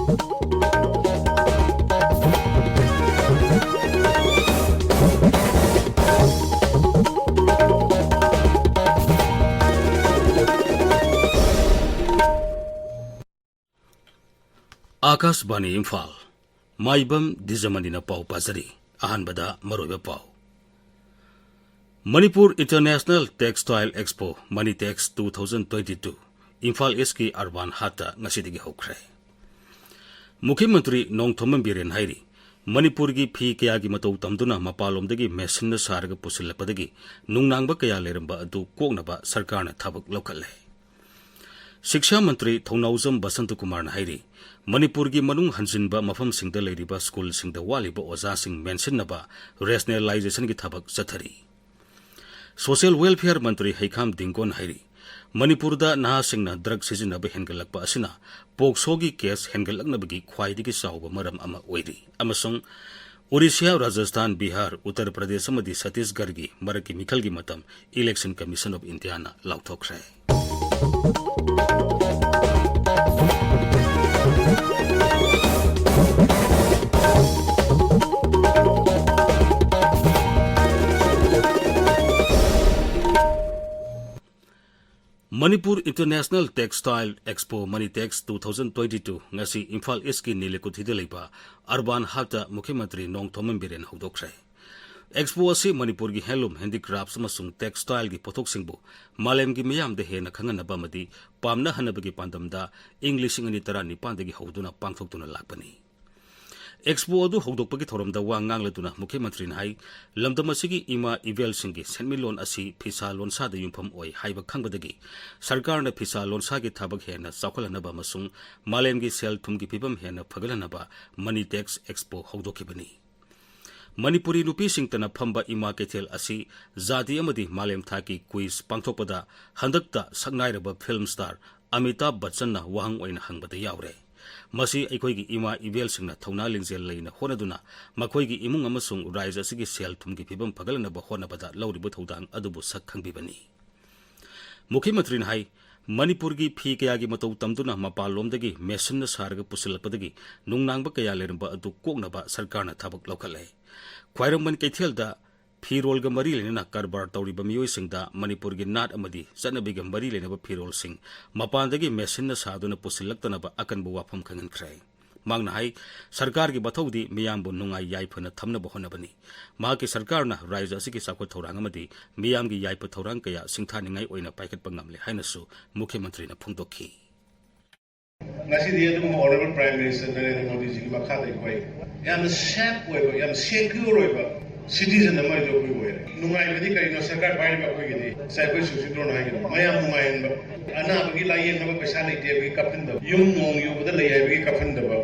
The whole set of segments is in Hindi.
आकाशवाणी इम्फाल माइबम दिजमनी पाव पाजरी अहानबदा मरोइबा पाव Manipur international textile expo Manitex 2022 Imphal east की अर्बान हाटा ngasiदगी होख्रे मुख्यमंत्री नोंगथोमम बिरेन हाइरी मणिपुर की फी कया की मतौ तमदुना मपालोमदगी मेसिन सारग पुसिलपदगी नुंगनांगबा कया लेरंबा अदु कोगनबा सरकारना थबक लौखल्ले शिक्षा मंत्री थौनाउजम बसंत कुमार हाइरी मणिपुर की मनुंग हंजिनबा मफम सिंगदा लेरिबा स्कूल सिंगदा वालिबा ओजा सिंग मेंशनबा रेशनलाइजेशन की थबक चथरी सोशल वेलफेयर मंत्री हैखाम दिंगोन हाइरी मणिपुरदा नहासिंगना ड्रग सिजिनबा हेनगलकपा असिना पोक्सोगी केस हेनगलकनबगी ख्वाइदिगी साउबा मरम अमा ओइरी अमसुंग ओडिशा राजस्थान बिहार उत्तर प्रदेश अमदी छत्तीसगढ़ की मरकी मिखल की मतम इलेक्शन कमीशन ऑफ इंडिया ना लाउथोख्रे Manipur international textile expo Manitex 2022 ngasi Imphal east की नीलेकुथिदा लेबा अर्बान हाटा मुख्यमंत्री नोंगथोमम बिरेन हौदोख्रे एक्सपो असि मणिपुर की हैंडलूम हैंडीक्राफ्ट्स अमसुंग टेक्सटाइल की पोथोकसिंगबु मालेम की मियामदा हेना खंगनबा मदी पामना हनबगी पांदमदा इंग 2019 दगी हौदुना पांगथोक्तुना लाकपनी एक्सपो अदु हौदोकपगी थोरमदा वा nganglatuना मुख्यमंत्री नाई लमदम असिगी इमा इवेल सिंगी सेनमिलोन असि फिसा लोनसादा युमफम ओइ हाइबा खंगबदगी सरकारना फिसा लोनसागी थाबक हेना चाखलनबा मसुंग मालेमगी सेल थुमगी फिबम हेना फगलनबा मनीटेक्स एक्सपो हौदोकिबनी मणिपुरी नुपी सिंगतना फंबा इमा केथेल असि जाति अमदी मालेम थाकी क्विज पांगथोकपदा हंदकता सकनाइरबा फिल्म स्टार अमिताभ बच्चन वहंग ओइना हंगबदा यावरे मसी अखोइगी इमा इवेल सिंगना थौना लिंजेल लेना होनदुना मखोइगी इमुंग अमसुंग राइज असिगी सेल थुमगी फिबम फगलनबा होनबदा लौरिबा थौदांग अदुबु सक खंगबिबनी मुख्यमंत्री हाई मणिपुर की फी कया की मतौ तमदुना मपालोमदगी मेसिन सारग पुसिलपदगी नुंगनांगबा कया लेरंबा अदु कोगनबा सरकारना थबक लौखल्ले ख्वाइरंगमन कैथेलदा फिरोल मरी लेना कारबार तौरीब मियोइसिंगदा मणिपुर की नाट अमदी चनबीग मरी लेनबा फिरोलसिंग मपानदगी मेसिन सादुना पुसिलक्तनबा अकनबा वाफम खंगनख्रे मांगना हाई सरकार की बथौदी मियामबु नुंगाई याइफना थमनबा होनबनी माकी सरकारना राज्य असिगी चाखोट थौरांग अमदी मियामगी याइफ थौरांग कया सिंथानिंगाई ओइना पाइखटपा ngamle हाइनसु मुख्यमंत्री ना फोंदोखी ngasi dia tu honorable prime minister Narendra Modi ji ki makha dai koi yam safe oi ba yam secure oi ba citizen amai do koi oi nungai badi kai no sarkar bai ba koi gi sai koi susi do na gi mayam nungai ba ana ba gi lai yen ba paisa lai te bi kapin da yum nong yu ba lai bi kapin da ba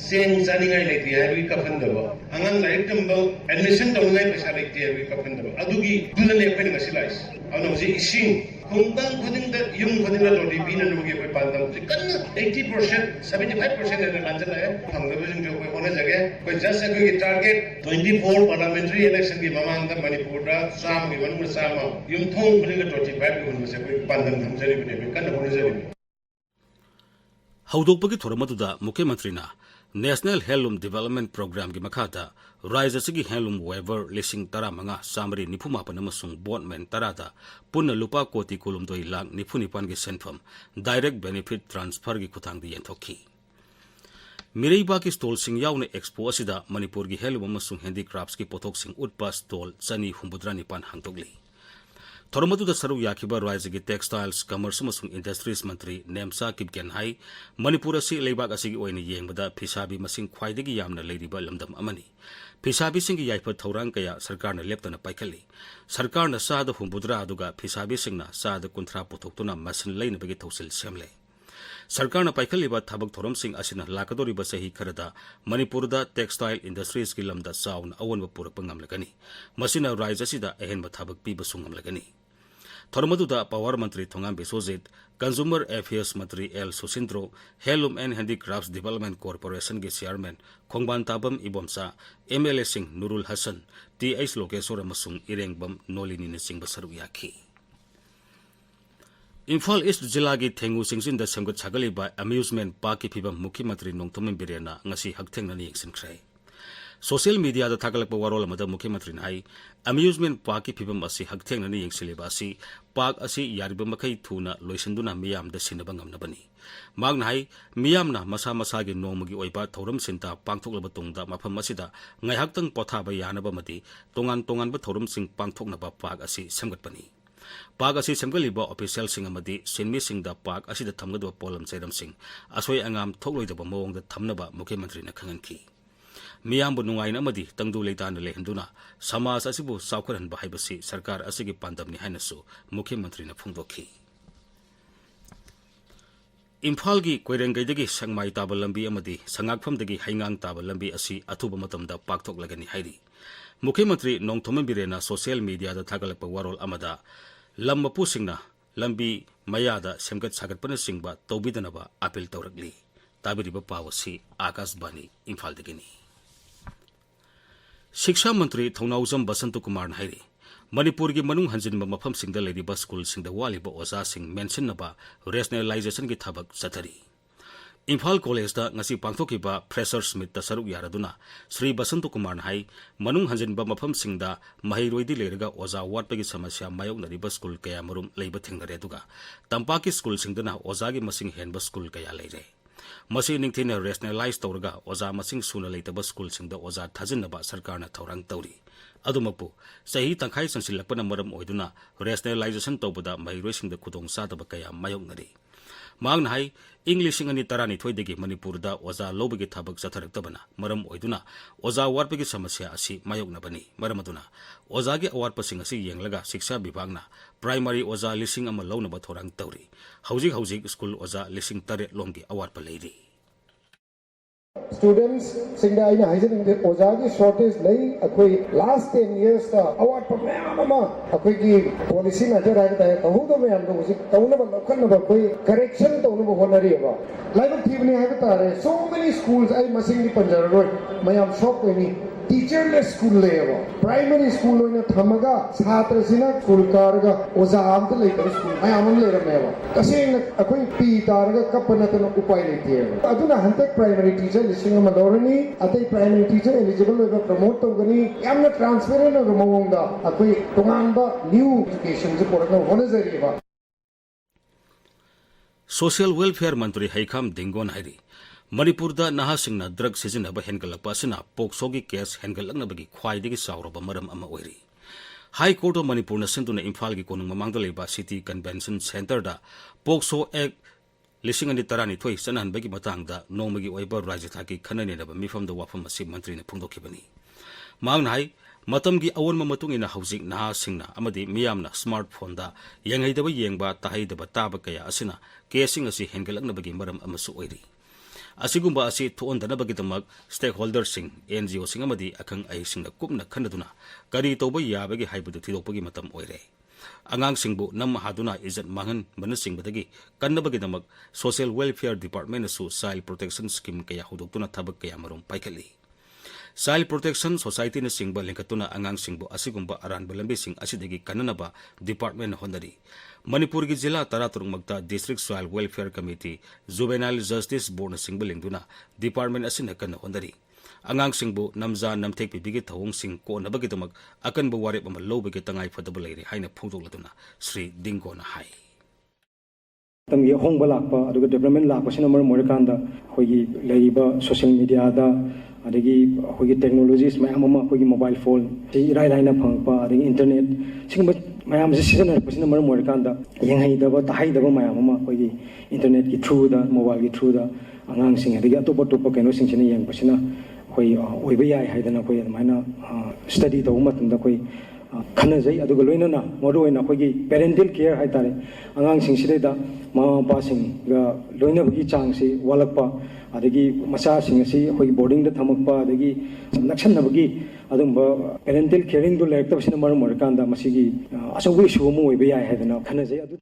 seng saningai lai te bi kapin da ba angang lai tam ba admission da ngai paisa lai te bi kapin da ba adugi duna ne kai ngasi lai ano ji ising Kungkang kuding da yung kuding da lodi bina nugi koi pandam si kan 80% 75% है लांचन है हम लोग जो कोई होने जगह कोई जस्ट है कोई टारगेट 24 पार्लियामेंट्री इलेक्शन की मामांग दा मणिपुर दा साम की वनमुर साम yung थोंग kuding da 25 की वनमुर से कोई pandam हम जरी बने kan होने जरी हौदोकपगी थोरमदुदा मुख्यमंत्रीना नेशनल हैंडलूम डेवलपमेंट प्रोग्राम की मखादा राज्य असिगी हैंडलूम वेवर 15 सामरी निफुमापन अमसुंग बोटमैन तरादा पुनः लुपा कोटी कुलुमदोई लाख निफुनिपान की सेंफम डायरेक्ट बेनिफिट ट्रांसफर की खुतांग दी यंथोखी मिरेबा की स्टॉल सिंग याउने एक्सपो असिदा मणिपुर की हैंडलूम अमसुंग हैंडीक्राफ्ट्स की पोथोक सिंग उत्पा स्टॉल चनी हुंबुद्रा निपान हांगतोगली थोरमदुदा सरू याखिबा राज्य की टेक्सटाइल्स कमर्स अमसुंग इंडस्ट्रीज मंत्री नेमसा किपकेन हाई मणिपुर असि लेबाक असिगी ओइना येंगबदा फिसाबी मसिंग ख्वाइदगी यामना लेरिबा लमदम अमनी फिसाबी सिंगी याइफ थौरांग कया सरकारना लेप्तना पाइखली सरकारना साद हुंबुद्रा अदुगा फिसाबी सिंगना साद कुंथ्रा पुथोक्तुना मसिन लेनबगी थौसिल सेमले सरकारना पाइखलिबा थबक थोरमसिंग असिना लाकदोरिबा सही खरदा मणिपुरदा टेक्सटाइल इंडस्ट्रीज की लमदा चाउन अवनबा पुरकपा ngamlagani मसिना राज्य असिदा अहेनबा थबक पीबसु ngamlagani थोरमदुदा पावर मंत्री थोंगाम बिसोजित कंज्यूमर अफेयर्स मंत्री L Susindro handloom and handicrafts development corporation के chairman Khongbantabam Ibomcha MLA Singh Nurul Hasan TH Lokeshwar अमसुंग इरेंगबम नोलिनी ने सिंह बसरु याखी Imphal East Jilagi Thengu Singsin da Semgat Chagaliba Amusement Park ki phibam Mukhimantri Nongthomen Birena ngasi hakthengnani yengsinkhrai. Social media da thagalakpa warol amada Mukhimantri nai amusement park ki phibam asi hakthengnani yengsiliba asi park asi yariba makai thuna loisanduna miyam da sinaba ngamnabani. Magna hai miyam na masa masa gi nongmagi oiba thoram sinta pangthoklaba tungda mafam asida ngaihaktang pothaba yanaba mati tongan ba thoram sing pangthoknaba park asi semgatpani. Park asi semgaliba official sing amadi sinmi sing da park asi da thamgadwa polam chairam sing asoi angam thokloidaba mawong da thamnaba Mukhimantri na khanganki. Miyambu nungain amadi tangdu leitana lehenduna samas asibu saukharan bahaibasi sarkar asigi pandamni hainasu Mukhimantri na phungdokhi. Imphal gi Koirengaidagi sangmai taba lambi amadi sangakphamdagi haingang taba lambi asi athuba matamda pakthoklagani hairi. Mukhimantri Nongthomen Birena social media da thagalakpa warol amada lam mapusingna lambi mayada semgat sagatpana singba tawbidanaba apel tawrakli. Tabiriba pawasi Akashbani Imphal dagini. Shiksha Mantri Thaunaujam Basantu Kumar hairi Manipur gi manung hanjinba mafam singda leriba school singda waliba oza sing mention naba rationalization gi thabak sathari. Imphal College da ngasi pangthokiba freshers meet ta saruk yaraduna Sri Basantu Kumar hai manung hanjinba mafam singda mahiroidi lerga oza watpagi samasya mayok nariba school kaya marum leiba thingnare duga tampaki school singdana oza gi masing henba school kaya leire. Masi ningthina rationalize tawraga oza masing suna leitaba school singda oza thajinnaba sarkarna thorang tawri. Adumapu sahi tangkhai sansilakpana maram oiduna rationalization tawbada mahiroisingda khudong sadaba kaya mayoknari. Magna hai English ani tarani thoidagi Manipurda oza lobagi thabak chatharaktabana maram oiduna oza warpagi samasya asi mayoknabani maramaduna ozagi awarpasing asi yenglaga shiksha bibhagna primary oza lising ama lawnaba thorang tawri hauzik school oza lising tare lomgi awarpa leiri. Students singda aina haisin de ozagi shortage lai akoi last 10 years ta award pa mama akoi ki policy matter ai ta kahu do me amdo usi kauna ba lakhan ba koi correction to no honari ba lai ba thibni hai ta re so many schools ai masing di panjar road mayam shop ko ni teacherless school le ba primary school loina thamaga chhatra sina school karga oza am ta lai ta school mayam le ra me ba taseng akoi pi targa kapana ta upai le tie aduna hantak primary teacher listing malorani atai primary teacher eligible over promote togani yamna transparent over mawongda akoi tongamba new education je porana honazari ba. Social Welfare Mantri Haikam Dingon hairi Manipurda nahasingna drug sizinaba hengalakpa asina poksogi case hengalaknabagi khwaidagi sauraba maram ama oiri. High Court of Manipur na sinduna Imphal gi konung mamangda leiba City Convention Center da Pokso Act lising ani tarani thoi sanhanbagi matangda nomagi oiba rajyathaki khananenaba mifamda wafam asi mantri na phungdokhibani. Magna hai matamgi awonma matungina hauzik nahasingna amadi miyamna smartphone da yenghaidaba yengba tahaidaba taba kaya asina casing asi hengalaknabagi maram amasu oiri. Asigumba asi thuondanabagi damak stakeholders sing NGO sing amadi akhang ai singna kupna khanaduna kari toba yabagi haibadu thidokpagi matam oire. Angang singbu nam haduna izat mangan manasing badagi kannabagi damak Social Welfare Department asu Child Protection Scheme kaya hudoktuna thabak kaya marum paikali. Child Protection Society na singba lengkatuna angang singbu asigumba aranba lambi sing asidagi kannanaba department honari. Manipur gi jila taraturung magta District Child Welfare Committee Juvenile Justice Board na singba lengduna department asina kanna honari. Angang singbu namza namtek pibigi thawong sing ko nabagi damak akan bu warip ama lobagi tangai fadaba leire haina phungdokladuna Sri Dingo na hai. Tamgi hong balakpa aduga development lakpa sina mar morakanda hoigi leiba social media da adagi hoigi technologies mayam ama hoigi mobile phone ti rai raina phangpa adagi internet singba mayam se season pasina mar morakanda yenghai daba tahai daba mayam ama hoigi internet ki through da mobile ki through da angang sing adagi atopa topa keno sing sina yang pasina hoi oiba yai haidana hoi maina study da umatunda hoi khanajai aduga loinana modoina hoigi parental care haitare angang sing sideda mama pa sing ga loina gi chang si walakpa adagi masa sing si hoigi boarding da thamakpa adagi lakshan nabagi adumba parental caring do lekta sina mar markanda masigi asawi sumu oiba yai haidana khanajai adu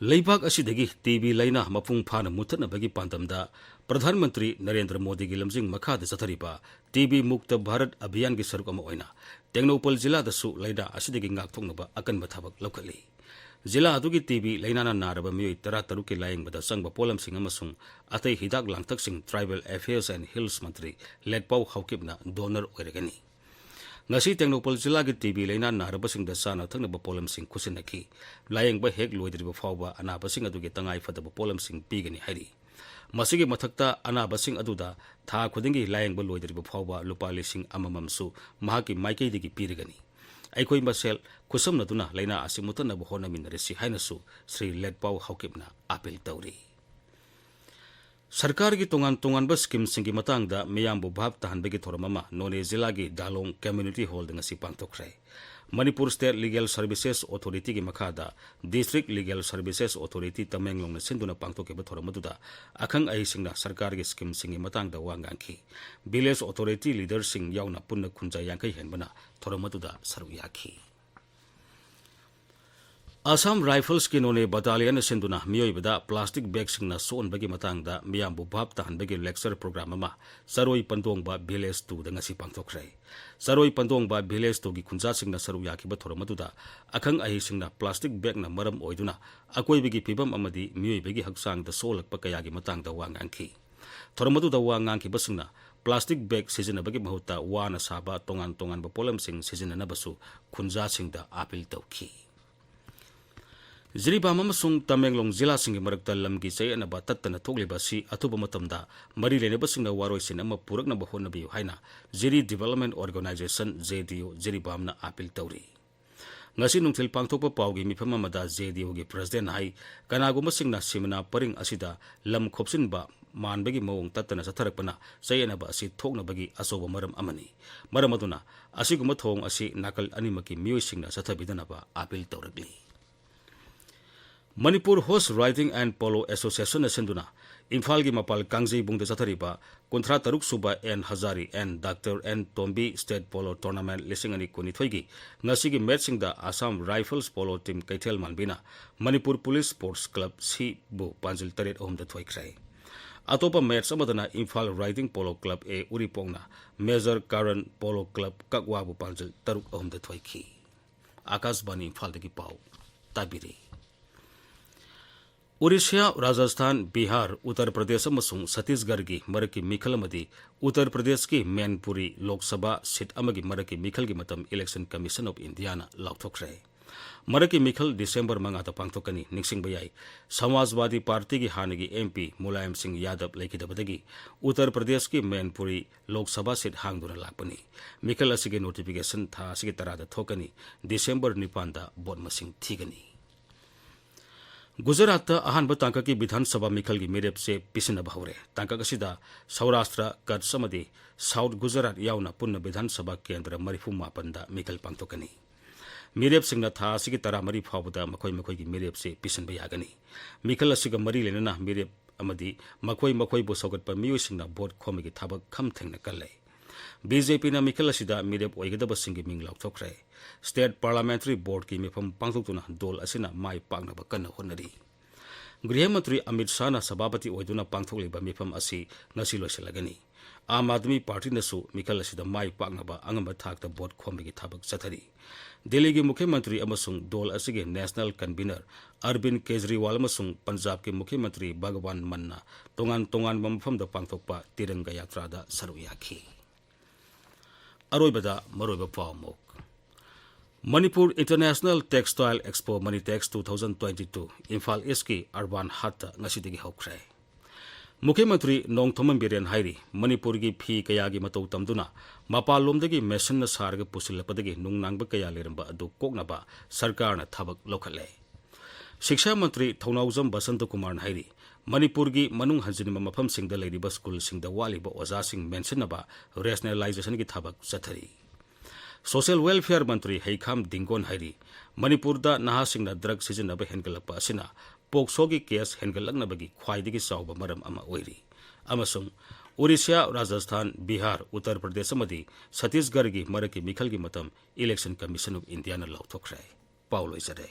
Leibak asidagi TV laina mapung phana mutana bagi pandamda Pradhan Mantri Narendra Modi gi lamjing makhada chathariba TV Mukta Bharat Abhiyan gi saruk ama oina Tengnopal jila da su laida asidagi ngakthongnaba akan bathabak laukali जिला अदुगी टीबी लैनाना नारब मियोई 13 की लायंगबदा संगबा पोलमसिंग अमसुंग अतै हिदाक लांगथकसिंग ट्राइबल अफेयर्स एंड हिल्स मंत्री लेटपाउ हाउकिबना डोनर ओइरगनी ngasi Teknopol जिला की टीबी लैना नारबसिंग दा साना थंगनबा पोलमसिंग खुसिनखी लायंगबा हेक लोइद्रिबा फावबा अनाबसिंग अदुगी तंगाई फदबा पोलमसिंग पीगनी हाइरी मसिगी मथक्ता अनाबसिंग अदुदा था खुदिंगी लायंगबा लोइद्रिबा फावबा लुपा लिसिंग अमममसु महाकी माइकैदिगी पीरगनी अखोई मसेल खुसमनदुना लैना असि मुतनबा होनमिनरसि हाइनसु श्री लेटपाउ हाउकिबना अपील तौरी सरकार की तोंगान स्कीम सिंगी मतंगदा मियांबु भाव तहनबगी थोरममा नोने जिला की दालोंग कम्युनिटी हॉल दंगसी पांगथोखरे Manipur state legal services authority की मखादा district legal services authority Tamenglong सिंधुना पांगथोकेबा थोरमदुदा अखंग अहिसिंगना सरकार की स्कीम सिंगी मतंगदा वांगांखी विलेज अथॉरिटी लीडर सिंग यावना पुन्ना खुंजा यांकै हेनबना थोरमदुदा सरू याखी असम राइफल्स की नोने बटालियन सिंधुना मियोइबदा प्लास्टिक बैग सिंगना सोनबगी मतंगदा मियांबु भाव तहनबगी लेक्चर प्रोग्राम अमा सरोई पंदोंगबा विलेज 2 दंगसी पांगथोखरे सरोई पंदोंगबा विलेज 2 की खुंजा सिंगना सरू याखिबा थोरमदुदा अखंग अहि सिंगना प्लास्टिक बैग ना मरम ओइदुना अकोइबगी फिबम अमदी मियोइबगी हक्सांगदा सोलकपा कयागी मतंगदा वांगांखी थोरमदुदा वांगांखिबसिंगना प्लास्टिक बैग सिजनबगी महुत्ता वाना साबा तोंगान पोलम सिंग सिजननबसु खुंजा सिंगदा अपील तौखी जिरीबाम अमसुंग तमेंगलोंग जिला सिंगी मरक्ता लमगी चयनबा तत्तना थोगलिबासी अथुबा मतमदा मरी लेनेबसिंगना वारोइसिन अमा पुरकनबा होनबियु हाइना जिरी डेवलपमेंट ऑर्गेनाइजेशन जेडीओ जिरीबामना अपील तौरी ngasi nungthil pangthokpa pawgi mifam amada JDO gi president hai kanaguma singna simna paring asida lam khopsin ba manbagi mawong tatana satharakpana sayana ba asi thokna bagi asoba maram amani maramaduna asiguma thong asi nakal animaki miyoi singna sathabidana ba appeal tawragli Manipur Horse Riding and Polo Association Senduna Imphal gi mapal Gangte bungde sathariba kontra taruk suba N Hazari and Dr. N Tombi State Polo Tournament lisingani kunithoigi ngasi gi matching da Assam Rifles Polo Team Kaithel Manbina Manipur Police Sports Club C bu panjil taret ohum da thoikrai atopa match amadana Imphal Riding Polo Club A Uripongna Major Karan Polo Club Kakwa bu panjil taruk ohum da thoiki Akashbani Imphal dagi pau tabiri Orissa Rajasthan Bihar Uttar Pradesh अमसुंग छत्तीसगढ़ की मरकी मिखल अमदी उत्तर प्रदेश की मैनपुरी लोकसभा सीट अमगी मरकी मिखल की मतम इलेक्शन कमीशन ऑफ इंडिया ना लाउथोखरे मरकी मिखल दिसंबर 5 पांगथोकनी निक्सिंग बयाई समाजवादी पार्टी की हानगी MP मुलायम सिंह यादव लेखिदबदगी उत्तर प्रदेश की मैनपुरी लोकसभा सीट हांगदुना लापनी मिखल असिगे नोटिफिकेशन था असिगे तरादा थोकनी दिसंबर 9 दा वोट मसिंग थीगनी गुजरात अहानब तांका की विधानसभा मिखल की मिरेप से पिसिनब हौरे तांका कसिदा सौराष्ट्र कच्छ अमदी साउथ गुजरात यावना पुन्न विधानसभा केंद्र 35 मिखल पांगथोकनी मिरेप सिंगना था असिगी 13 फावदा मखोई की मिरेप से पिसिनब यागनी मिखल असिगा मरी लेना मिरेप अमदी मखोई बु सौगतप मियोइ सिंगना भोट खोमगी थाबक खम थेंगना कल्ले BJP ना मिखल असिदा मिरेप ओइगदब सिंगी मिंग लाउथोखरे स्टेट पार्लियामेंट्री बोर्ड की मिफम पांगथोक्तुना दोल असिना माई पाकनब कन्न होनरी गृह मंत्री अमित शाह ना सभापति ओइदुना पांगथोक्लिबा मिफम असि ngasi लोइसलगनी आम आदमी पार्टी नसु मिखल असिदा माई पाकनब अंगम थाकता बोट खोमबगी थाबक चथरी दिल्ली की मुख्यमंत्री अमसुंग दोल असिगे नेशनल कन्वीनर अरविंद केजरीवाल अमसुंग पंजाब के मुख्यमंत्री भगवान मन्ना तोंगान मफमदा पांगथोक्पा तिरंगा यात्रादा सरू याखी अरोइबदा मरोइबा पावमोक Manipur International Textile Expo Manitex 2022 Imphal East की अर्बान हाट ngasi हौख्रे मुख्यमंत्री नोंगथोमन बिरेन हाइरी मणिपुर की फी कया की मतौ तमदुना मपालोमदगी मेसन सारग पुसिलपदगी नुंगनांगब कया लेरंबा अदु कोकनबा सरकारना थबक लौखले शिक्षा मंत्री थौनाउजम बसंत कुमार हाइरी मणिपुर की मनुंग हंजिनम मफम सिंगदा लेरिबा स्कूल सिंगदा वालिबा ओजा सिंग मेंशनबा रेशनलाइजेशन की थबक चथरी सोशल वेलफेयर मंत्री हैखाम दिंगोन हाइरी मणिपुर दा नहासिंगना ड्रग सिजनब हेनगलपा असिना पोक्सो की केस हेनगलनबगी ख्वाइदगी साउबा मरम अमा ओइरी अमसुंग उड़ीसा राजस्थान बिहार उत्तर प्रदेश अमदी छत्तीसगढ़ की मरकी मिखल की मतम इलेक्शन कमीशन ऑफ इंडिया ना लाउथोखरे पाउलोइजरे